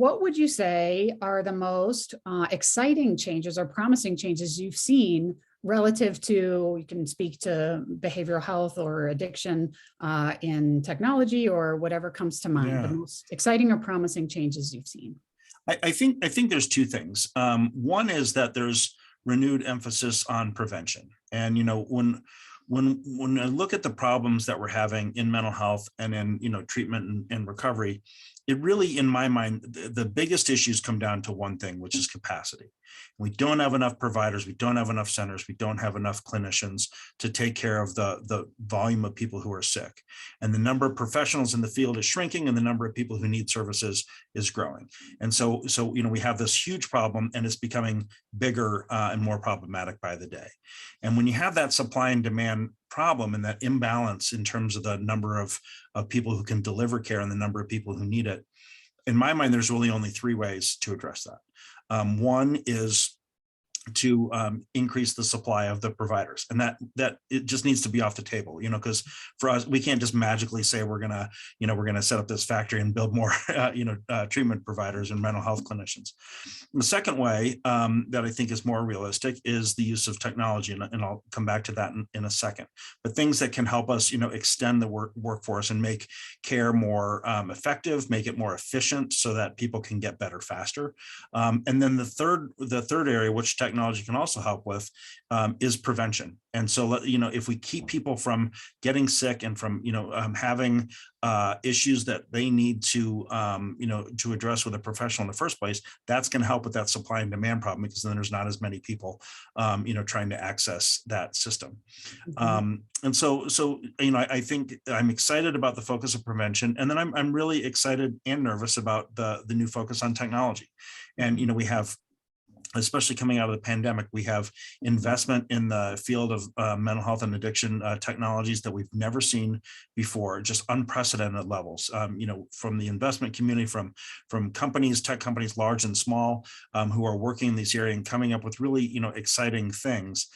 what would you say are the most exciting changes or promising changes you've seen relative to, you can speak to behavioral health or addiction in technology or whatever comes to mind, the Yeah. most exciting or promising changes you've seen? I think there's two things. One is that there's renewed emphasis on prevention. And when I look at the problems that we're having in mental health and in treatment and recovery, it really, in my mind, the biggest issues come down to one thing, which is capacity. We don't have enough providers, we don't have enough centers, we don't have enough clinicians to take care of the volume of people who are sick. And the number of professionals in the field is shrinking, and the number of people who need services is growing. And so we have this huge problem, and it's becoming bigger and more problematic by the day. And when you have that supply and demand problem and that imbalance in terms of the number of people who can deliver care and the number of people who need it, in my mind, there's really only three ways to address that. One is to increase the supply of the providers, and that it just needs to be off the table, because for us, we can't just magically say we're gonna set up this factory and build more treatment providers and mental health clinicians. The second way that I think is more realistic is the use of technology, and I'll come back to that in a second. But things that can help us extend the workforce and make care more effective, make it more efficient, so that people can get better faster. And then the third area, which technology can also help with, is prevention. And so, if we keep people from getting sick and from, having issues that they need to address with a professional in the first place, that's going to help with that supply and demand problem, because then there's not as many people, trying to access that system. And so, I think I'm excited about the focus of prevention, and then I'm really excited and nervous about the new focus on technology. And we have, especially coming out of the pandemic, we have investment in the field of mental health and addiction technologies that we've never seen before, just unprecedented levels, from the investment community, from companies, tech companies, large and small, who are working in this area and coming up with really, exciting things.